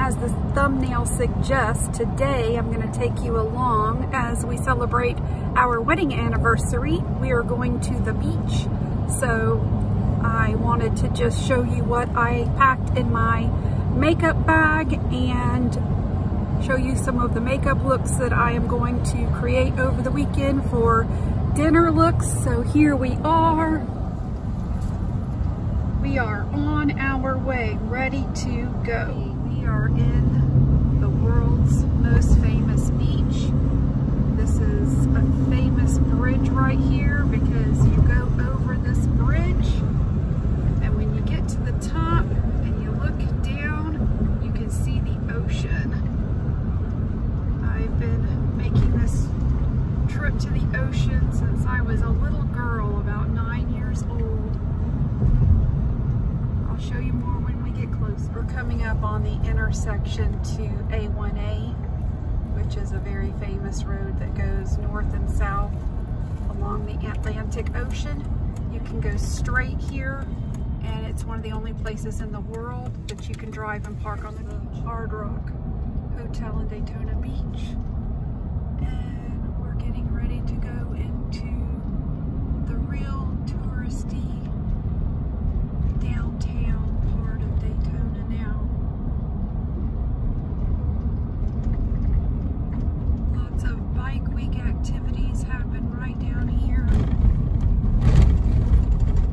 as the thumbnail suggests, today I'm going to take you along as we celebrate our wedding anniversary. We are going to the beach, so I wanted to just show you what I packed in my makeup bag and show you some of the makeup looks that I am going to create over the weekend for dinner looks. So here we are. We are on our way, ready to go. We are in the world's most famous beach. This is a famous bridge right here because you go over this bridge, and when you get to the top and you look down, you can see the ocean. I've been making this trip to the ocean since I was a little girl, about 9 years old. I'll show you more when we get closer. We're coming up on the intersection to A1A, which is a very famous road that goes north and south along the Atlantic Ocean. You can go straight here, and it's one of the only places in the world that you can drive and park on the Hard Rock Hotel in Daytona Beach. And we're getting ready to go into the real touristy downtown part of Daytona now. Lots of bike week activities happen right down here.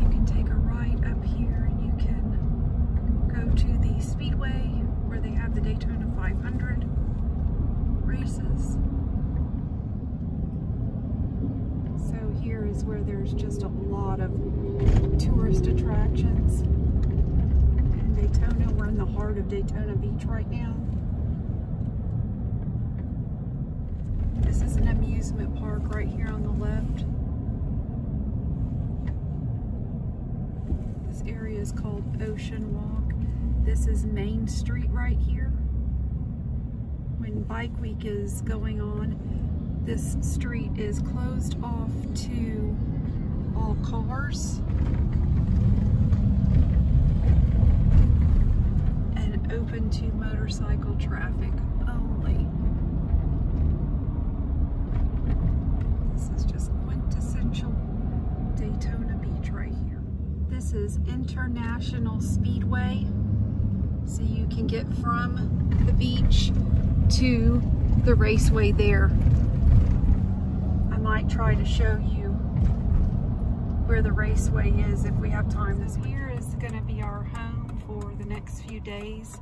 You can take a ride up here and you can go to the Speedway where they have the Daytona 500 races. So here is where there's just a lot of tourist attractions. In Daytona, we're in the heart of Daytona Beach right now. This is an amusement park right here on the left. This area is called Ocean Walk. This is Main Street right here. When Bike Week is going on, this street is closed off to all cars and open to motorcycle traffic only. This is just quintessential Daytona Beach right here. This is International Speedway, so you can get from the beach to the raceway there. I might try to show you where the raceway is if we have time. This here is going to be our home for the next few days.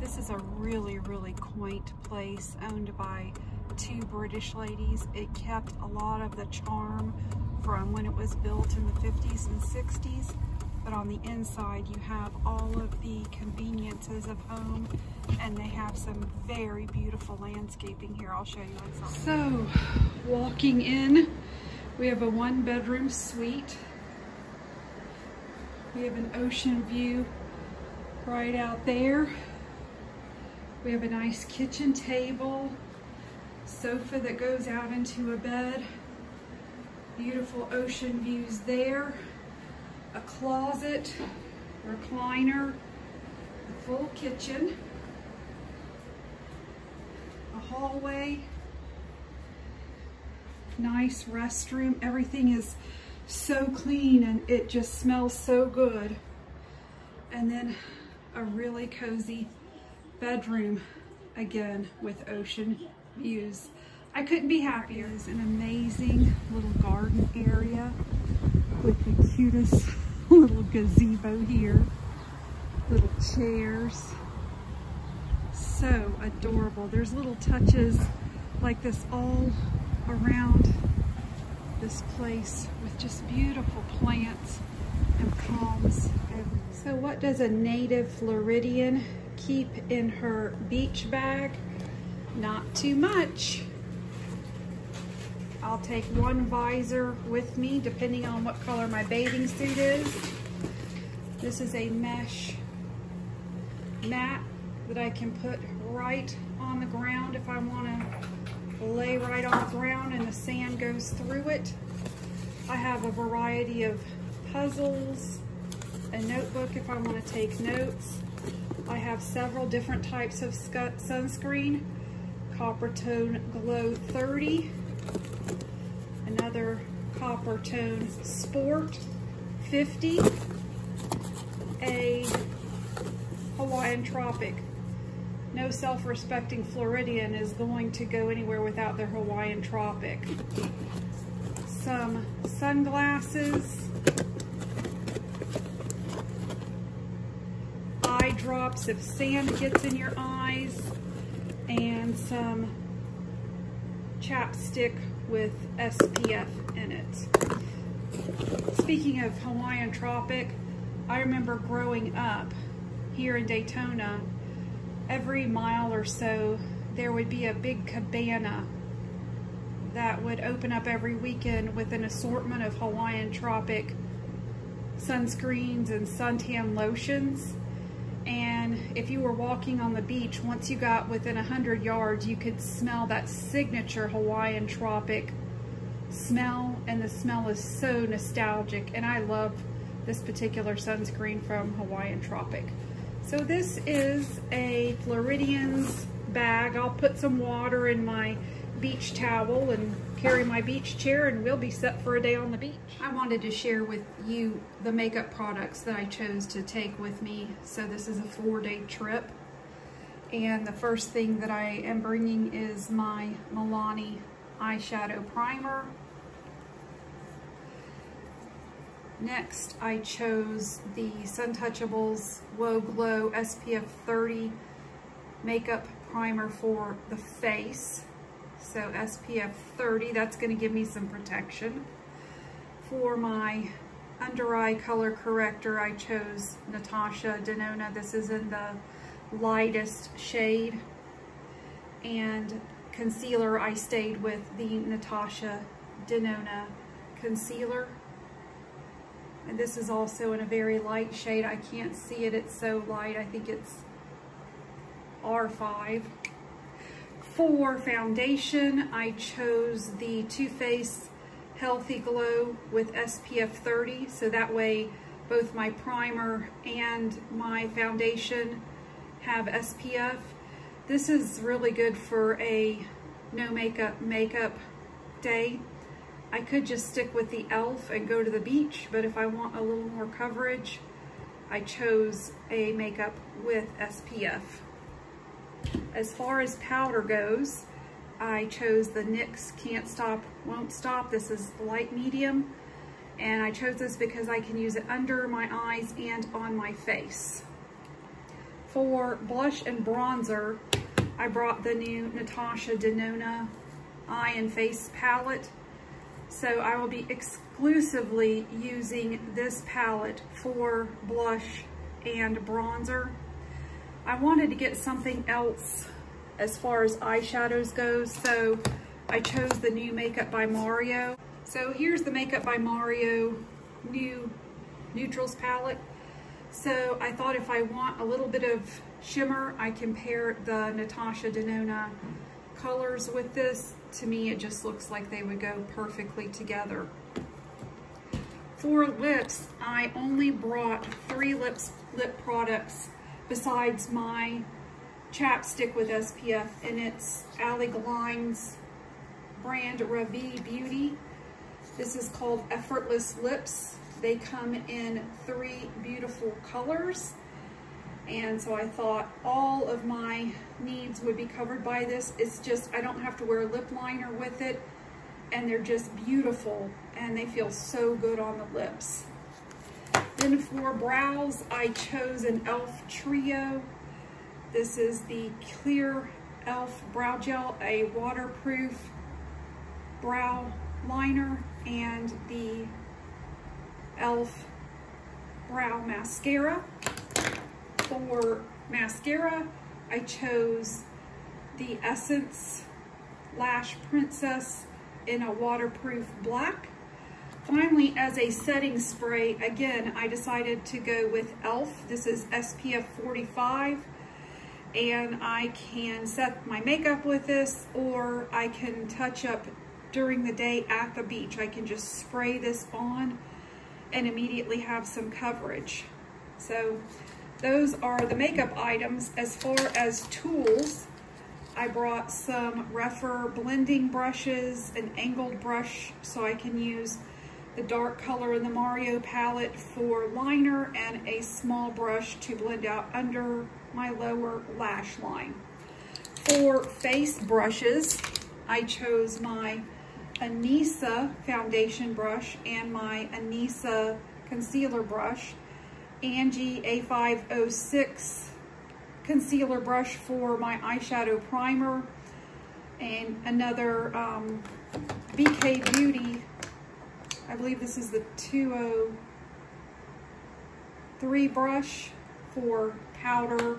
This is a really, really quaint place owned by two British ladies. It kept a lot of the charm from when it was built in the 50s and 60s. But on the inside, you have all of the conveniences of home, and they have some very beautiful landscaping here. I'll show you inside. So, walking in, we have a 1-bedroom suite. We have an ocean view right out there. We have a nice kitchen table, sofa that goes out into a bed. Beautiful ocean views there. A closet, recliner, a full kitchen, a hallway, nice restroom. Everything is so clean and it just smells so good. And then a really cozy bedroom, again with ocean views. I couldn't be happier. It's an amazing little garden area with the cutest little gazebo here, little chairs, so adorable. There's little touches like this all around this place with just beautiful plants and palms everywhere. So what does a native Floridian keep in her beach bag? Not too much. I'll take one visor with me, depending on what color my bathing suit is. This is a mesh mat that I can put right on the ground if I want to lay right on the ground and the sand goes through it. I have a variety of puzzles, a notebook if I want to take notes. I have several different types of sunscreen. Copper Tone Glow 30, another Copper Tone Sport 50, a Hawaiian Tropic. No self-respecting Floridian is going to go anywhere without their Hawaiian Tropic. Some sunglasses, eye drops if sand gets in your eyes, and some chapstick with SPF in it. Speaking of Hawaiian Tropic, I remember growing up here in Daytona, every mile or so there would be a big cabana that would open up every weekend with an assortment of Hawaiian Tropic sunscreens and suntan lotions. And if you were walking on the beach, once you got within 100 yards, you could smell that signature Hawaiian Tropic smell, and the smell is so nostalgic, and I love this particular sunscreen from Hawaiian Tropic. So this is a Floridian's bag. I'll put some water in my beach towel and carry my beach chair, and we'll be set for a day on the beach. I wanted to share with you the makeup products that I chose to take with me. So this is a 4-day trip, and the first thing that I am bringing is my Milani eyeshadow primer. Next, I chose the Suntouchables Whoa Glow SPF 30 makeup primer for the face. So SPF 30, that's going to give me some protection. For my under eye color corrector, I chose Natasha Denona. This is in the lightest shade. And concealer, I stayed with the Natasha Denona concealer. And this is also in a very light shade. I can't see it, it's so light. I think it's R5. For foundation, I chose the Too Faced Healthy Glow with SPF 30, so that way both my primer and my foundation have SPF. This is really good for a no makeup day. I could just stick with the e.l.f. and go to the beach, but if I want a little more coverage, I chose a makeup with SPF. As far as powder goes, I chose the NYX Can't Stop, Won't Stop. This is light medium, and I chose this because I can use it under my eyes and on my face. For blush and bronzer, I brought the new Natasha Denona Eye and Face palette. So I will be exclusively using this palette for blush and bronzer. I wanted to get something else as far as eyeshadows goes, so I chose the new Makeup by Mario. So here's the Makeup by Mario new neutrals palette. So I thought if I want a little bit of shimmer, I can pair the Natasha Denona colors with this. To me, it just looks like they would go perfectly together. For lips, I only brought 3 lip products besides my chapstick with SPF, and it's Ali Glein's brand Ravi Beauty. This is called Effortless Lips. They come in 3 beautiful colors, and so I thought all of my needs would be covered by this. It's just, I don't have to wear a lip liner with it, and they're just beautiful, and they feel so good on the lips. Then for brows, I chose an e.l.f. Trio. This is the Clear e.l.f. Brow Gel, a waterproof brow liner, and the e.l.f. Brow Mascara. For mascara, I chose the Essence Lash Princess in a waterproof black. Finally, as a setting spray, again, I decided to go with e.l.f. This is SPF 45, and I can set my makeup with this, or I can touch up during the day at the beach. I can just spray this on and immediately have some coverage. So those are the makeup items. As far as tools, I brought some Refer blending brushes, an angled brush so I can use the dark color in the Mario palette for liner, and a small brush to blend out under my lower lash line. For face brushes, I chose my Anissa foundation brush and my Anissa concealer brush, Angie A506 concealer brush for my eyeshadow primer, and another BK Beauty, I believe this is the 203 brush for powder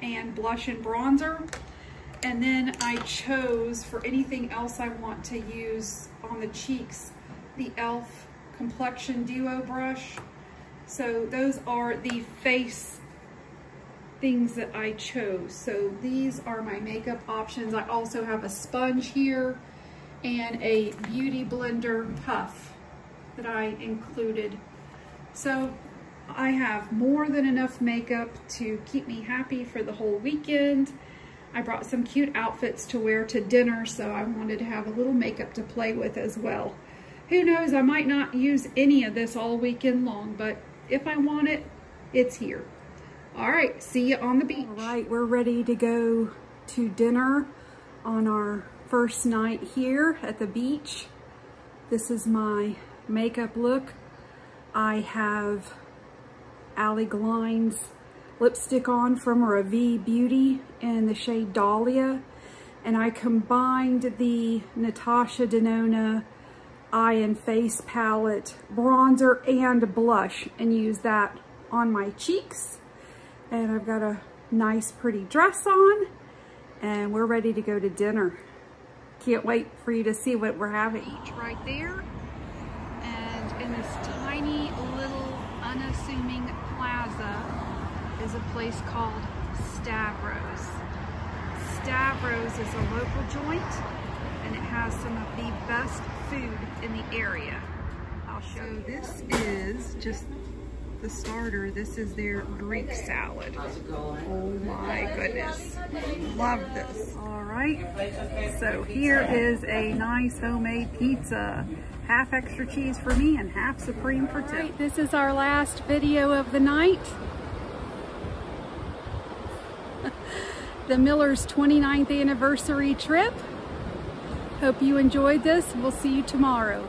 and blush and bronzer. And then I chose, for anything else I want to use on the cheeks, the e.l.f. Complexion Duo brush. So those are the face things that I chose. So these are my makeup options. I also have a sponge here and a beauty blender puff that I included. So I have more than enough makeup to keep me happy for the whole weekend. I brought some cute outfits to wear to dinner, so I wanted to have a little makeup to play with as well. Who knows, I might not use any of this all weekend long, but if I want it, it's here. All right, see you on the beach. All right, we're ready to go to dinner on our first night here at the beach. This is my makeup look. I have Allie Glines lipstick on from Ravi Beauty in the shade Dahlia, and I combined the Natasha Denona Eye and Face palette bronzer and blush and used that on my cheeks. And I've got a nice pretty dress on, and we're ready to go to dinner. Can't wait for you to see what we're having. Beach right there, and in this tiny little unassuming plaza is a place called Stavros. Stavros is a local joint, and it has some of the best food in the area. I'll show you. This is just the starter. This is their Greek salad. Oh my goodness. Love this. All right. So here is a nice homemade pizza. Half extra cheese for me and half supreme for Tim. Right, this is our last video of the night. The Miller's 29th anniversary trip. Hope you enjoyed this. We'll see you tomorrow.